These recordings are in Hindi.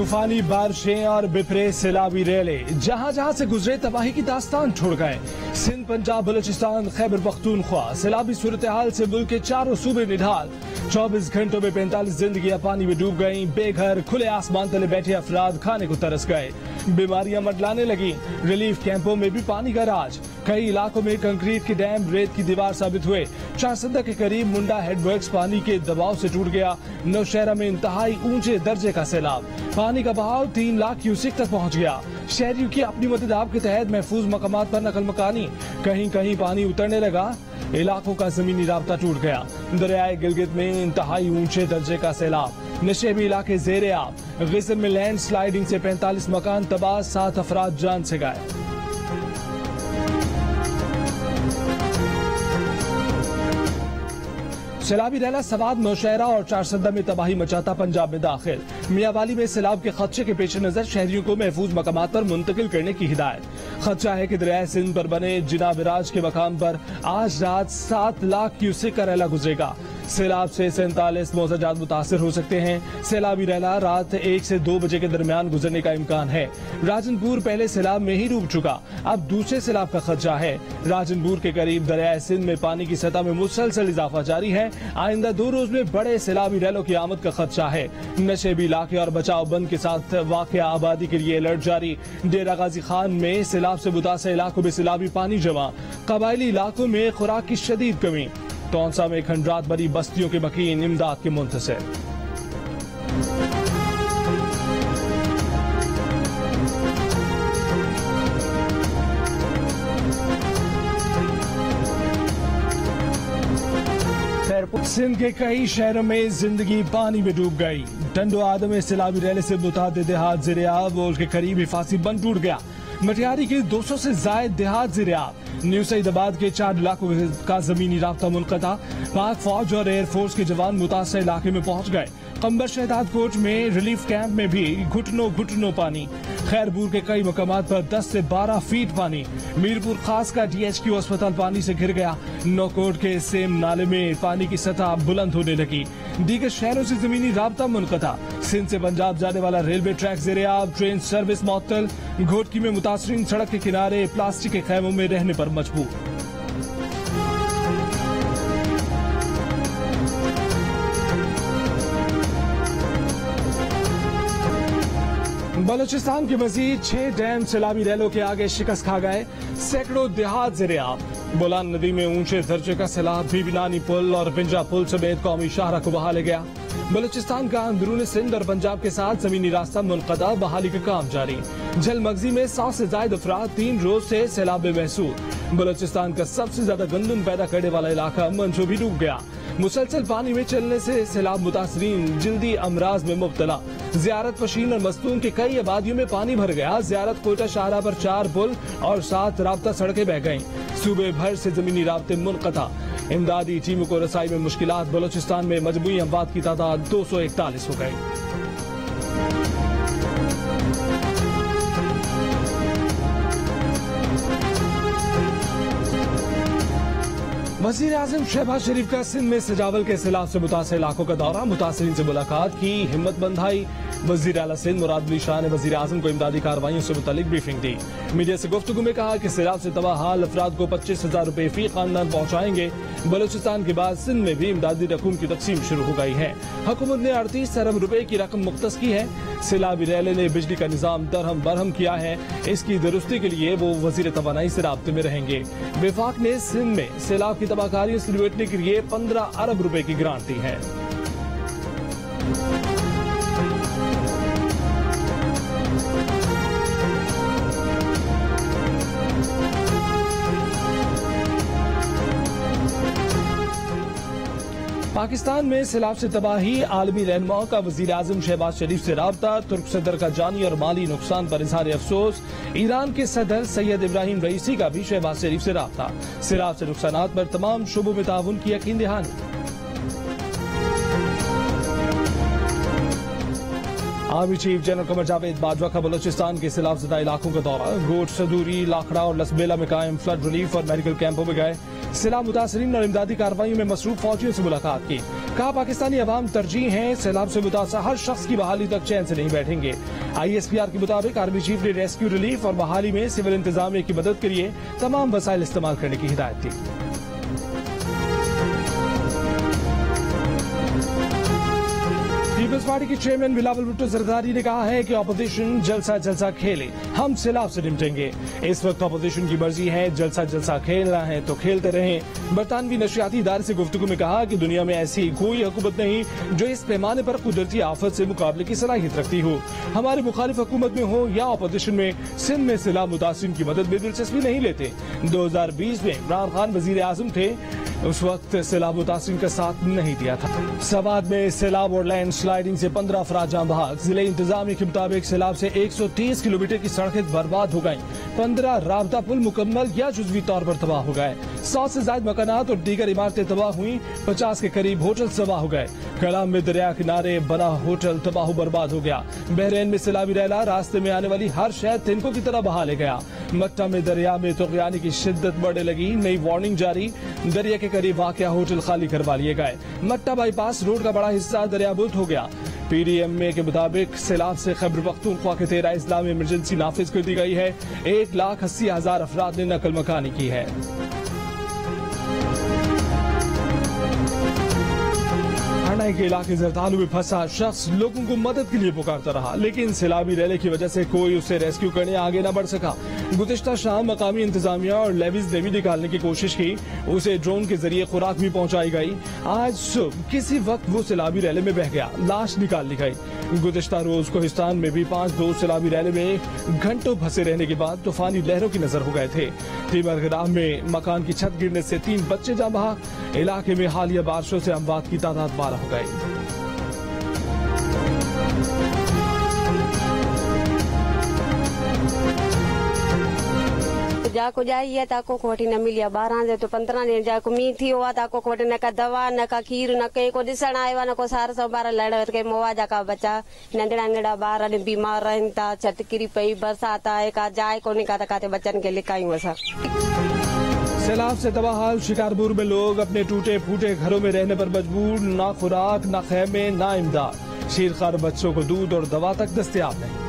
तूफानी बारिशें और बिफरे सैलाबी रेले जहां जहां से गुजरे तबाही की दास्तान छोड़ गए। सिंध, पंजाब, बलूचिस्तान, खैबर पख्तूनख्वा सैलाबी सूरत हाल से मुल्क के चारों सूबे निढाल। 24 घंटों में 45 जिंदगियां पानी में डूब गईं। बेघर खुले आसमान तले बैठे अफराद खाने को तरस गए। बीमारियां मंडलाने लगी। रिलीफ कैंपों में भी पानी का राज। कई इलाकों में कंक्रीट के डैम रेत की दीवार साबित हुए। चारसदा के करीब मुंडा हेडवर्क्स पानी के दबाव से टूट गया। नौशहरा में इंतहाई ऊंचे दर्जे का सैलाब। पानी का बहाव 3 लाख क्यूसेक तक पहुंच गया। शहरियों की अपनी मदद के तहत महफूज मकामात पर नकल मकानी। कहीं कहीं पानी उतरने लगा। इलाकों का जमीनी राब्ता टूट गया। दरियाए गिलगित में इंतहाई ऊंचे दर्जे का सैलाब। नशेबी इलाके जेरे आब। गिज़र में लैंड स्लाइडिंग से 45 मकान तबाह, 7 अफराद जान से गायब। सैलाबी रैला सवाद, नौशहरा और चारसदा में तबाही मचाता पंजाब में दाखिल। मियावाली में सैलाब के खदशे के पेश नजर शहरियों को महफूज मकामात पर मुंतकिल करने की हिदायत। खदशा है कि दरियाए सिंध पर बने जिना विराज के मकाम पर आज रात 7 लाख क्यूसेक का रैला गुजरेगा। सैलाब से 47 मौजाजात मुतासर हो सकते हैं। सैलाबी रैला रात 1 से 2 बजे के दरमियान गुजरने का इम्कान है। राजनपुर पहले सैलाब में ही डूब चुका, अब दूसरे सैलाब का खदशा है। राजनपुर के करीब दरियाए सिंध में पानी की सतह में मुसलसल इजाफा जारी है। आइंदा 2 रोज में बड़े सैलाबी रैलों की आमद का खदशा है। नशेबी इलाके और बचाव बंद के साथ वाक़या आबादी के लिए अलर्ट जारी। डेरा गाजी खान में सैलाब से मुतासर इलाकों में सैलाबी पानी जमा। कबायली इलाकों में खुराक की शदीद कमी। तौंसा में खंडरात भरी बस्तियों के मकीन इमदाद के मुंतज़िर। सिंध के कई शहरों में जिंदगी पानी में डूब गई। टंडो आदम में सैलाबी रैले से मुतादिद देहात ज़ेरे-आब और के करीब हिफाजी बंद टूट गया। मटियारी के 200 से जायद देहात ज़ेरे-आब। न्यू सईदाबाद के 4 इलाकों का जमीनी राब्ता मुनक़ता। पाक फौज और एयरफोर्स के जवान मुतासर इलाके में पहुंच गए। कंबर शहदाद कोट में रिलीफ कैंप में भी घुटनों घुटनों पानी। खैरपुर के कई मकामात पर 10 से 12 फीट पानी। मीरपुर खास का DHQ अस्पताल पानी से घिर गया। नौकोट के सेम नाले में पानी की सतह बुलंद होने लगी। दीगर शहरों से जमीनी राब्ता मुनक़ता। सिंध से पंजाब जाने वाला रेलवे ट्रैक ज़ेरे-आब। ट्रेन सर्विस मअतल। घोटकी में मुतासरीन सड़क के किनारे प्लास्टिक के खैमों में रहने पर मजबूर। बलूचिस्तान के मजीद 6 डैम सैलाबी रैलों के आगे शिकस्त खा गए। सैकड़ों देहात ज़ेरे-आब। बोलान नदी में ऊंचे दर्जे का सैलाब बीबीनानी पुल और बिंजा पुल समेत कौमी शाहरा को बहा ले गया। बलूचिस्तान का अंदरूनी सिंध और पंजाब के साथ जमीनी रास्ता मुनक़ता, बहाली का काम जारी। जलमगजी में 100 से ज्यादा अफराद 3 रोज से सैलाब में महसूर। बलूचिस्तान का सबसे ज्यादा गंदम पैदा करने वाला इलाका मंजो भी डूब गया। मुसलसल पानी में चलने से सैलाब मुतासरीन जल्दी अमराज में मुब्तला। ज़ियारत पशीन और मस्तून के कई आबादियों में पानी भर गया। ज़ियारत कोटा शाहरा पर 4 पुल और 7 राब्ता सड़कें बह गईं। सूबे भर से जमीनी राब्ते मुनक़ता। इमदादी टीमों को रसाई में मुश्किलात। बलूचिस्तान में मजमूई अमवात की तादाद 241 हो गई। वज़ीर आज़म शहबाज शरीफ का सिंध में सजावल के सैलाब से मुतासर इलाकों का दौरा। मुतासरीन से मुलाकात की, हिम्मत बंधाई। वज़ीर आला सिंध मुराद अली शाह ने वज़ीर आज़म को इमदादी कार्रवाइयों से मुतालिक ब्रीफिंग दी। मीडिया से गुफ्तगू में कहा कि सैलाब से तबाह हाल अफराद को 25,000 रुपए फी खानदान पहुँचाएंगे। बलूचिस्तान के बाद सिंध में भी इमदादी रकूम की तकसीम शुरू हो गई है। हुकूमत ने 38 अरब रुपए की रकम मुख्तस की है। सैलाबी रैले ने बिजली का निजाम दरहम बरहम किया है। इसकी दुरुस्ती के लिए वो वज़ीर तवानाई से राब्ते में रहेंगे। विफाक ने सिंध में सैलाब की तबाहकारियों से निपटने के लिए 15 अरब रुपए की ग्रांट दी है। पाकिस्तान में सैलाब से तबाही, आलमी रहनुमाओं का वज़ीर आज़म शहबाज शरीफ से राब्ता। तुर्क सदर का जानी और माली नुकसान पर इज़हार अफसोस। ईरान के सदर सैयद इब्राहिम रईसी का भी शहबाज शरीफ से राब्ता। सैलाब से नुकसानात पर तमाम शुबों में ताउन की यकीन दहानी। Army chief general Qamar Javed Bajwa का बलूचिस्तान के सैलाब ज़दा इलाकों का दौरा। गोट, सदूरी, लाखड़ा और लसबेला में कायम फ्लड रिलीफ और मेडिकल कैंपों में गए। सैलाब मुतासरीन और इमदादी कार्रवाई में मसरूफ फौजियों से मुलाकात की। कहा पाकिस्तानी अवाम तरजीह है, सैलाब से मुतासर हर शख्स की बहाली तक चैन से नहीं बैठेंगे। ISPR के मुताबिक आर्मी चीफ ने रेस्क्यू, रिलीफ और बहाली में सिविल इंतजामिया की मदद के लिए तमाम वसाइल इस्तेमाल करने की हिदायत दी। पीपल्स पार्टी के चेयरमैन बिलावल भुट्टो जरदारी ने कहा है कि ऑपोजिशन जलसा जलसा खेले, हम सैलाब से निपटेंगे। इस वक्त ऑपोजिशन की मर्जी है, जलसा जलसा खेलना है तो खेलते रहें। बरतानवी नशरियाती इदारे से गुफ्तगू में कहा कि दुनिया में ऐसी कोई हुकूमत नहीं जो इस पैमाने पर कुदरती आफत से मुकाबले की सलाहियत रखती हो। हमारे मुखालिफ हुकूमत में हो या ऑपोजिशन में, सिंध में सैलाब मुतासिरीन की मदद में दिलचस्पी नहीं लेते। 2020 में इमरान खान वजीर आजम थे, उस वक्त सैलाब मुतासिरीन का साथ नहीं दिया था। सवाद में सैलाब और लैंड स्लाइडिंग से 15 अफराद जान बहक। जिले इंतजामिया के मुताबिक सैलाब से 130 किलोमीटर की सड़कें बर्बाद हो गयी। 15 राबता पुल मुकम्मल या जुज़वी तौर पर तबाह हो गए। 100 से ज्यादा मकानात और दीगर इमारतें तबाह हुई। 50 के करीब होटल तबाह हो गए। कलाम में दरिया किनारे बना होटल तबाह बर्बाद हो गया। बहरीन में सैलाबी रैला रास्ते में आने वाली हर शहर तिनको की तरह बहा ले गया। मट्टा में दरिया में तुग़यानी की शिद्दत बढ़ने लगी। नई वार्निंग जारी। दरिया के करीब वाक़या होटल खाली करवा लिए गए। मट्टा बाईपास रोड का बड़ा हिस्सा दरियाबुद हो गया। PDMA के मुताबिक सैलाब से खैबर पख्तूनख्वा के 13 अजला में इमरजेंसी नाफिज कर दी गई है। 1,80,000 अफराद ने नकल मकानी की है। हरनाई के इलाके जरदालू में फंसा शख्स लोगों को मदद के लिए पुकारता रहा, लेकिन सैलाबी रैले की वजह से कोई उसे रेस्क्यू करने आगे न बढ़ सका। गुज़िश्ता शाम मकामी इंतजामिया और लेविज ने भी निकालने की कोशिश की। उसे ड्रोन के जरिए खुराक भी पहुंचाई गई। आज सुबह किसी वक्त वो सैलाबी रैले में बह गया, लाश निकाल ली गई। गुज़िश्ता रोज कोहिस्तान में भी 5 दोस्त सैलाबी रैले में घंटों फंसे रहने के बाद तूफानी लहरों की नजर हो गए थे। तिमरगराम में मकान की छत गिरने से 3 बच्चे जान बहक। इलाके में हालिया बारिशों से अमवात की तादाद 12 हो गई। जाको जाइए ताको कोठी न मिलिया 12 जे तो 15 ॾींहं जाको मींहुं थी हुआ ताको कोठी न का दवा न का खीर न के को ॾिसण आयो न को सार सब ॿार लड़ के मोआ जा का बच्चा नंढड़ा नंढड़ा ॿार बीमार रहन ता। छत किरी पई, बरसात आए का जाए कोनी का काते बच्चन के लिकायूं असां। सैलाब से तबाहाल शिकारपुर में लोग अपने टूटे फूटे घरों में रहने पर मजबूर। ना खुराक, ना खैमे, ना इमदाद। शीरखार बच्चों को दूध और दवा तक दस्तयाब नहीं।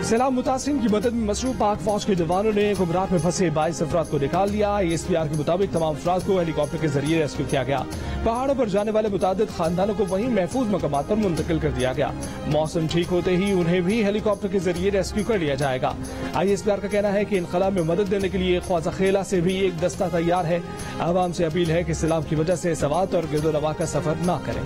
सैलाब मुतासिरीन की मदद में मसरूफ पाक फौज के जवानों ने गुमराह में फंसे 22 अफराद को निकाल लिया। ISPR के मुताबिक तमाम अफराद को हेलीकॉप्टर के जरिए रेस्क्यू किया गया। पहाड़ों पर जाने वाले मुतादिद खानदानों को वहीं महफूज मकामात पर मुंतकिल कर दिया गया। मौसम ठीक होते ही उन्हें भी हेलीकॉप्टर के जरिए रेस्क्यू कर लिया जाएगा। ISPR का कहना है कि इनखला में मदद देने के लिए ख्वाजा खेला से भी एक दस्ता तैयार है। आवाम से अपील है कि सैलाब की वजह से सवात और गिरदोनवा का सफर न करें।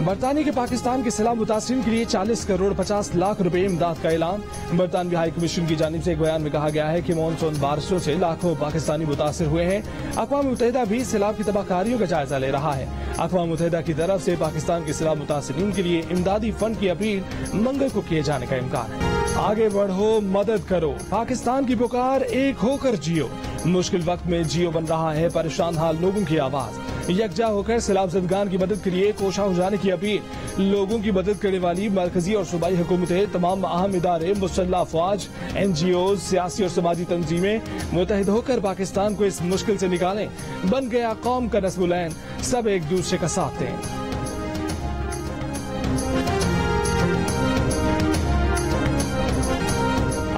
बरतानिया के पाकिस्तान के सैलाब मुतासिरीन के लिए 40 करोड़ 50 लाख रुपए इमदाद का ऐलान। बरतानवी हाई कमीशन की जानिब से एक बयान में कहा गया है कि मानसून बारिशों से लाखों पाकिस्तानी मुतासिर हुए हैं। अक़वाम मुत्तहिदा भी सैलाब की तबाहकारियों का जायजा ले रहा है। अक़वाम मुत्तहिदा की तरफ से पाकिस्तान के सैलाब मुतासिरीन के लिए इमदादी फंड की अपील मंगल को किए जाने का इम्कान है। आगे बढ़ो, मदद करो, पाकिस्तान की पुकार, एक होकर जियो। मुश्किल वक्त में जियो बन रहा है परेशान हाल लोगों की आवाज। यकजा होकर सैलाब ज़दगान की मदद के लिए कोशा हो जाने की अपील। लोगों की मदद करने वाली मरकजी और सूबाई हुकूमतें, तमाम अहम इदारे, मुसल्लह अफवाज, NGOs, सियासी और समाजी तंजीमें मुतहद होकर पाकिस्तान को इस मुश्किल से निकालें। बन गया कौम का नस्बुलैन, सब एक दूसरे का साथ दें।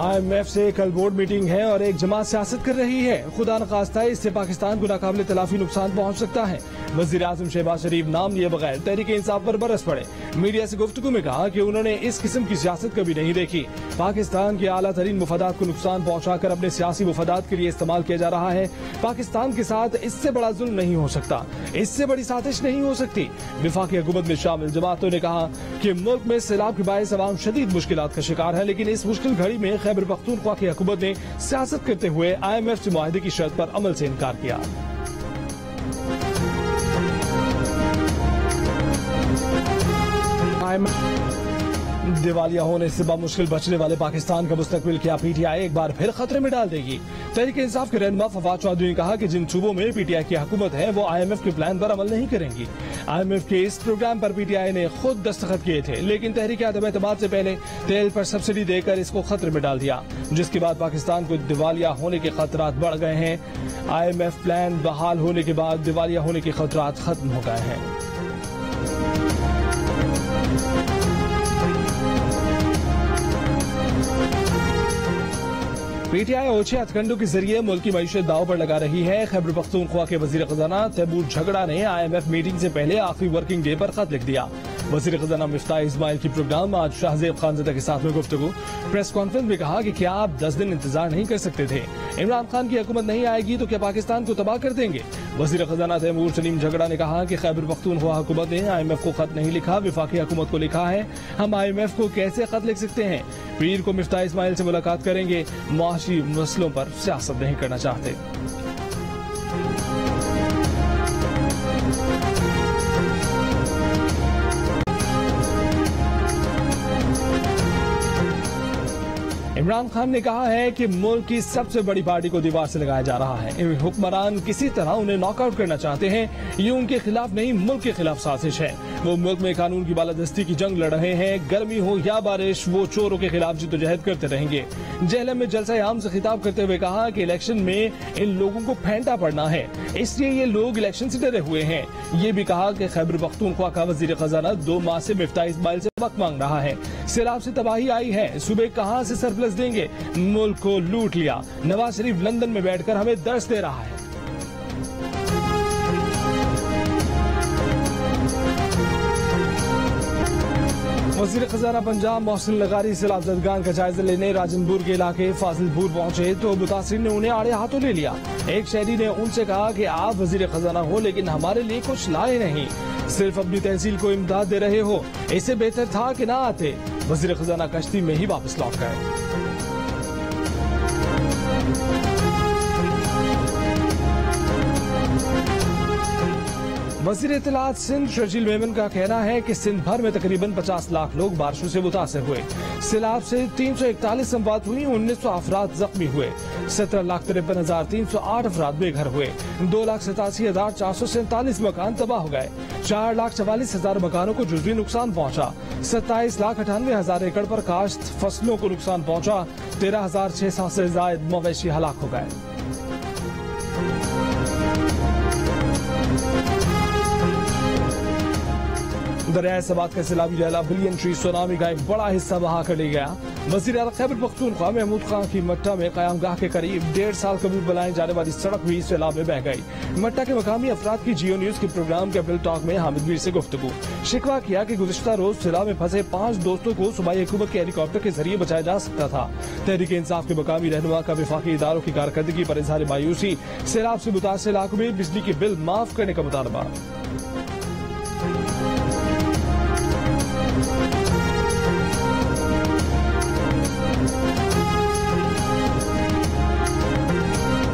IMF से कल बोर्ड मीटिंग है और एक जमात सियासत कर रही है। खुदा न खास्ता इससे पाकिस्तान को नाकाबिले तलाफी नुकसान पहुंच सकता है। वज़ीर आज़म शहबाज शरीफ नाम लिए बगैर तहरीक इंसाफ पर बरस पड़े। मीडिया से गुफ्तगू में कहा कि उन्होंने इस किस्म की सियासत कभी नहीं देखी। पाकिस्तान के आला तरीन मुफादात को नुकसान पहुंचाकर अपने सियासी मुफादात के लिए इस्तेमाल किया जा रहा है। पाकिस्तान के साथ इससे बड़ा जुल्म नहीं हो सकता, इससे बड़ी साजिश नहीं हो सकती। विफाकी हुकूमत में शामिल जमातों ने कहा कि मुल्क में सैलाब के बायस अवाम शदीद मुश्किलात का शिकार है, लेकिन इस मुश्किल घड़ी में खैबर पख्तूनख्वा की हुकूमत ने सियासत करते हुए IMF से मुआहदे की शर्त पर अमल से इनकार किया। दिवालिया होने से मुश्किल बचने वाले पाकिस्तान का मुस्तकबिल क्या PTI एक बार फिर खतरे में डाल देगी। तहरीक इंसाफ के रहनुमा फवाद चौधरी ने कहा कि जिन सूबों में पीटीआई की हुकूमत है वो IMF के प्लान पर अमल नहीं करेंगी। IMF के इस प्रोग्राम पर पीटीआई ने खुद दस्तखत किए थे, लेकिन तहरीक अदम एतमाद से पहले तेल पर सब्सिडी देकर इसको खतरे में डाल दिया, जिसके बाद पाकिस्तान को दिवालिया होने के खतरात बढ़ गए हैं। IMF प्लान बहाल होने के बाद दिवालिया होने के खतरात खत्म हो गए हैं। पीटीआई ओछे हथकंडों के जरिए मुल्क की मईशत दाव पर लगा रही है। खैबर पख्तूनख्वा के वजीर खजाना तैमूर झगड़ा ने IMF मीटिंग से पहले आखिरी वर्किंग डे पर खत लिख दिया। वजीर खजाना मिफ्ताह इस्माइल की प्रोग्राम आज शाहजेब खानजदा के साथ में गुफ्तगू। प्रेस कॉन्फ्रेंस में कहा कि क्या आप 10 दिन इंतजार नहीं कर सकते थे? इमरान खान की हुकूमत नहीं आएगी तो क्या पाकिस्तान को तबाह कर देंगे? वजीर खजाना तैमूर सलीम झगड़ा ने कहा कि खैबर पख्तूनख्वा हुकूमत ने IMF को खत नहीं लिखा, विफाकी हुकूमत को लिखा है। हम IMF को कैसे खत लिख सकते हैं? पीर को मिफ्ताह इस्माइल से मुलाकात करेंगे। मुआशी मसलों पर सियासत नहीं करना चाहते। इमरान खान ने कहा है कि मुल्क की सबसे बड़ी पार्टी को दीवार से लगाया जा रहा है। हुक्मरान किसी तरह उन्हें नॉकआउट करना चाहते हैं। ये उनके खिलाफ नहीं, मुल्क के खिलाफ साजिश है। वो मुल्क में कानून की बालादस्ती की जंग लड़ रहे हैं। गर्मी हो या बारिश, वो चोरों के खिलाफ जिद्दोजहद करते रहेंगे। जेहलम में जलसा आम से खिताब करते हुए कहा कि इलेक्शन में इन लोगों को फेंटा पड़ना है, इसलिए ये लोग इलेक्शन से डरे हुए हैं। ये भी कहा कि खैबर पख्तूनख्वा का वजीर खजाना 2 माह से मिफ्ताह इस्माइल से वक्त मांग रहा है। सैलाब से तबाही आई है, सूबे कहां से सरप्लस देंगे? मुल्क को लूट लिया। नवाज शरीफ लंदन में बैठकर हमें दर्श दे रहा है। वजीर खजाना पंजाब मोहसिन लगारी सैलाब ज़दगान का जायजा लेने राजनपुर के इलाके फाजिलपुर पहुंचे तो मुतासिर ने उन्हें आड़े हाथों ले लिया। एक शहरी ने उनसे कहा कि आप वजीर खजाना हो लेकिन हमारे लिए कुछ लाए नहीं, सिर्फ अपनी तहसील को इमदाद दे रहे हो। इससे बेहतर था कि ना आते। वजीर खजाना कश्ती में ही वापस लौट गए। वज़ीर इत्तलात सिंध शर्जील मेमन का कहना है कि सिंध भर में तकरीबन 50 लाख लोग बारिशों से मुतासर हुए। सैलाब से 341 अमवात हुई, 1900 अफराद जख्मी हुए। 17,53,308 अफराद बेघर हुए। 2,87,447 मकान तबाह हो गए। 4,44,000 मकानों को जुज़वी नुकसान पहुंचा। 27,98,000 एकड़ पर काश्त फसलों को नुकसान पहुंचा। 13,600 से ज्यादा मवेशी हलाक हो गए। दरियाए सबात का सैलाबी लैला बिलियन ट्री सुनामी का एक बड़ा हिस्सा बहा कर ले गया। वज़ीर आला खैबर पख्तूनख्वा महमूद खान की मट्टा में क़यामगाह के करीब 1.5 साल कबल बनाई जाने वाली सड़क भी सैलाब में बह गई। मट्टा के मकामी अफराद की जियो न्यूज के प्रोग्राम कैपिटल टॉक में हामिद मीर से गुफ्तगू। शिकवा किया कि गुज़िश्ता रोज सैलाब में फंसे 5 दोस्तों को सूबाई हुकूमत के हेलीकॉप्टर के जरिए बचाया जा सकता था। तहरीक इंसाफ के मकामी रहनुमा का विफाकी इदारों की कारकर्दगी पर इजहार मायूसी। सैलाब से मुतासर इलाकों में बिजली के बिल माफ करने का मुतालबा।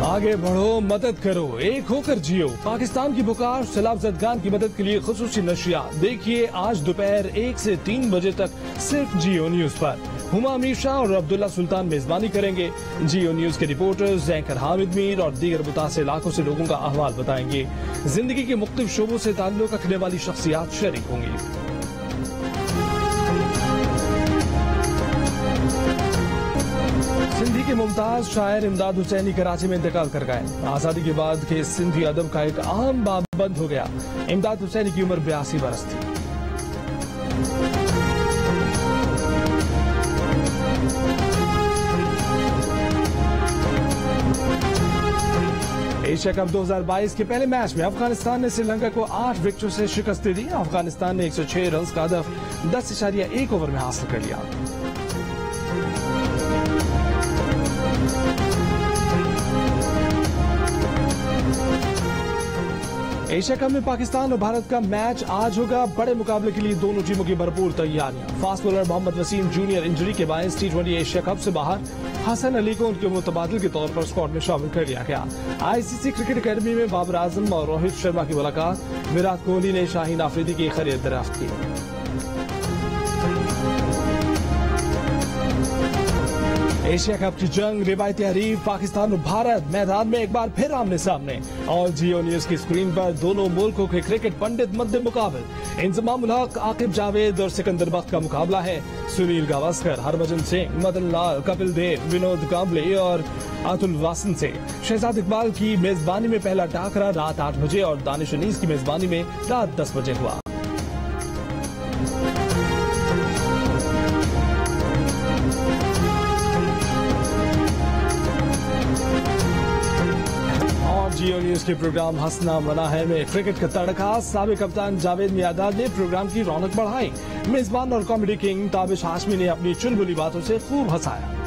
आगे बढ़ो, मदद करो, एक होकर जियो। पाकिस्तान की पुकार, सैलाब ज़दगान की मदद के लिए खुसूसी नशरियात देखिए आज दोपहर 1 से 3 बजे तक सिर्फ जियो न्यूज पर। हुमा अमीर शाह और अब्दुल्ला सुल्तान मेजबानी करेंगे। जियो न्यूज के रिपोर्टर्स एंकर हामिद मीर और दीगर मुतासिर इलाकों से लोगों का अहवाल बताएंगे। जिंदगी के मुख्तलिफ शोबों से ताल्लुक रखने वाली शख्सियात शरीक होंगी। सिंधी के मुमताज शायर इमदाद हुसैनी कराची में इंतकाल कर गए। आजादी के बाद के सिंधी अदब का एक अहम बाब बंद हो गया। इमदाद हुसैनी की उम्र 82 बरस थी। एशिया कप 2022 के पहले मैच में अफगानिस्तान ने श्रीलंका को 8 विकेटों से शिकस्त दी। अफगानिस्तान ने 106 रन का हदफ 10.1 ओवर में हासिल कर लिया। एशिया कप में पाकिस्तान और भारत का मैच आज होगा। बड़े मुकाबले के लिए दोनों टीमों की भरपूर तैयारियां। Fast bowler Mohammad Wasim junior injury के बायस T20 एशिया कप से बाहर। हसन अली को उनके मुतबादिल के तौर पर स्क्वाड में शामिल कर लिया गया। ICC क्रिकेट अकेडमी में बाबर आजम और रोहित शर्मा की मुलाकात। विराट कोहली ने शाहीन आफरीदी की खरीद दरियाफ्त की। एशिया कप की जंग, रिवायती हरीफ पाकिस्तान और भारत मैदान में एक बार फिर आमने सामने और जियो न्यूज की स्क्रीन पर दोनों मुल्कों के क्रिकेट पंडित मध्य मुकाबले। इंजमाम उल हक, आकिब जावेद और सिकंदर बख्त का मुकाबला है। सुनील गावस्कर, हरभजन सिंह, मदन लाल, कपिल देव, विनोद कांबले और अतुल वासन से। शहजाद इकबाल की मेजबानी में पहला टाकरा रात 8 बजे और दानिश अनीस की मेजबानी में रात 10 बजे हुआ। जियो न्यूज के प्रोग्राम हंसना मना है में क्रिकेट का तड़का, साबिक कप्तान जावेद मियादाद ने प्रोग्राम की रौनक बढ़ाई। मेजबान और कॉमेडी किंग ताबिश हाशमी ने अपनी चुलबुली बातों से खूब हंसाया।